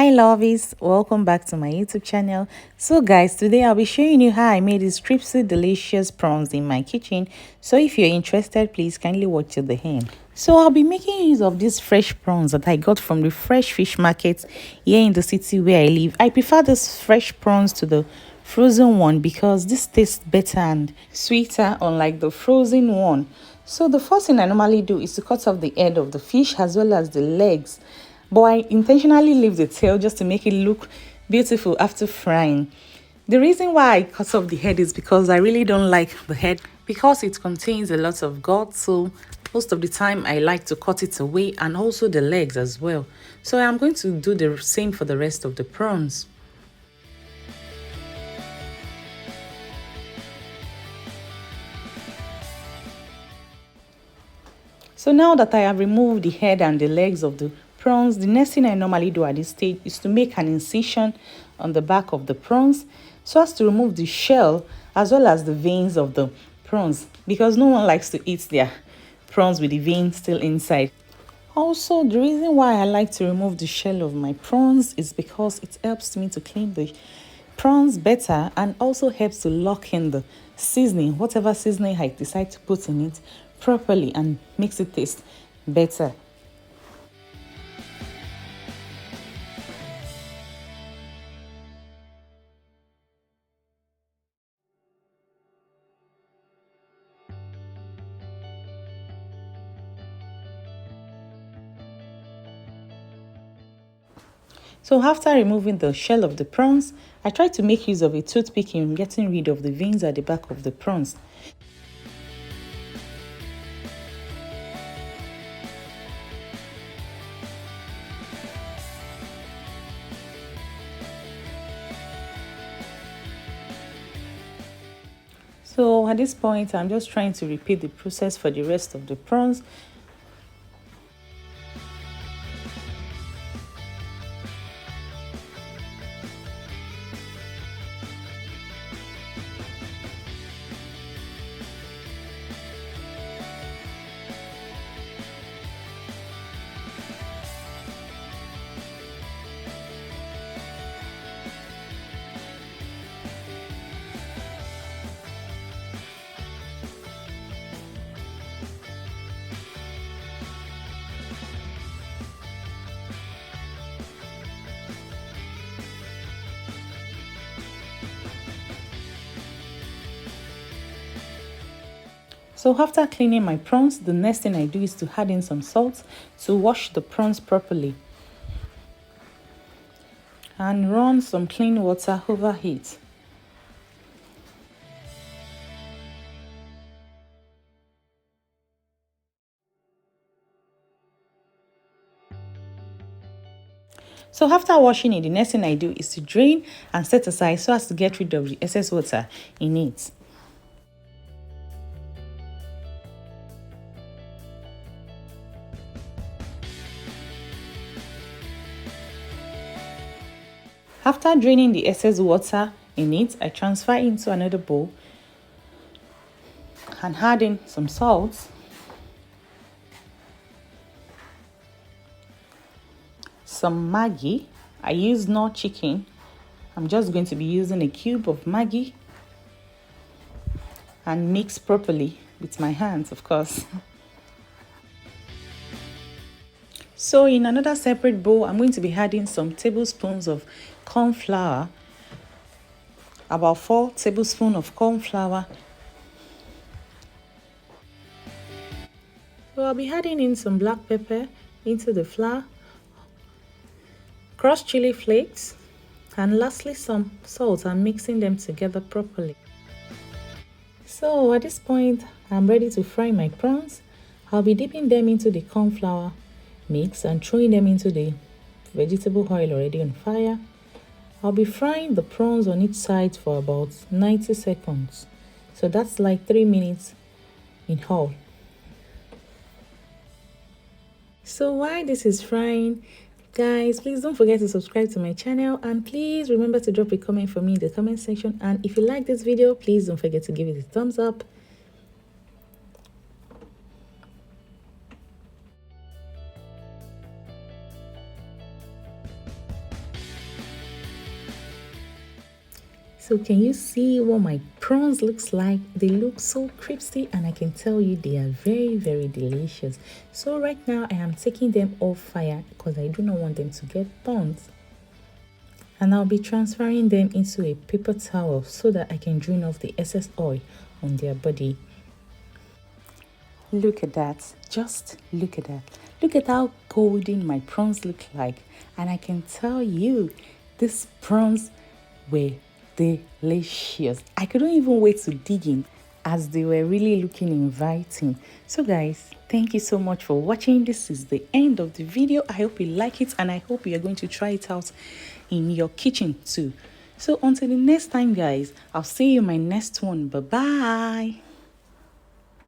Hi lovies, welcome back to my YouTube channel. So guys, today I'll be showing you how I made these crispy delicious prawns in my kitchen. So if you're interested, please kindly watch till the end. So I'll be making use of these fresh prawns that I got from the fresh fish market here in the city where I live. I prefer this fresh prawns to the frozen one because this tastes better and sweeter unlike the frozen one. So the first thing I normally do is to cut off the head of the fish as well as the legs, but I intentionally leave the tail just to make it look beautiful after frying. The reason why I cut off the head is because I really don't like the head because it contains a lot of gut, so most of the time I like to cut it away, and also the legs as well. So I'm going to do the same for the rest of the prawns. So now that I have removed the head and the legs of the prawns, the next thing I normally do at this stage is to make an incision on the back of the prawns so as to remove the shell as well as the veins of the prawns, because no one likes to eat their prawns with the veins still inside. Also, the reason why I like to remove the shell of my prawns is because it helps me to clean the prawns better and also helps to lock in the seasoning, whatever seasoning I decide to put in it, properly, and makes it taste better. So after removing the shell of the prawns, I try to make use of a toothpick in getting rid of the veins at the back of the prawns. So at this point, I'm just trying to repeat the process for the rest of the prawns. So after cleaning my prawns, the next thing I do is to add in some salt to wash the prawns properly and run some clean water over it. So after washing it, the next thing I do is to drain and set aside so as to get rid of the excess water in it. After draining the excess water in it, I transfer into another bowl and add in some salt, some Maggi. I use no chicken. I'm just going to be using a cube of Maggi and mix properly with my hands, of course. So in another separate bowl, I'm going to be adding some tablespoons of corn flour, about 4 tablespoons of corn flour. So I'll be adding in some black pepper into the flour, crushed chili flakes, and lastly some salt, and mixing them together properly. So at this point, I'm ready to fry my prawns. I'll be dipping them into the corn flour mix and throwing them into the vegetable oil already on fire. I'll be frying the prawns on each side for about 90 seconds. So that's like 3 minutes in all. So while this is frying, guys, please don't forget to subscribe to my channel, and please remember to drop a comment for me in the comment section. And if you like this video, please don't forget to give it a thumbs up. So can you see what my prawns looks like? They look so crispy, and I can tell you they are very, very delicious. So right now I am taking them off fire because I do not want them to get burnt. And I'll be transferring them into a paper towel so that I can drain off the excess oil on their body. Look at that. Just look at that. Look at how golden my prawns look like. And I can tell you, these prawns were delicious. I couldn't even wait to dig in as they were really looking inviting. So guys, thank you so much for watching. This is the end of the video. I hope you like it, and I hope you're going to try it out in your kitchen too. So until the next time guys, I'll see you in my next one. Bye bye.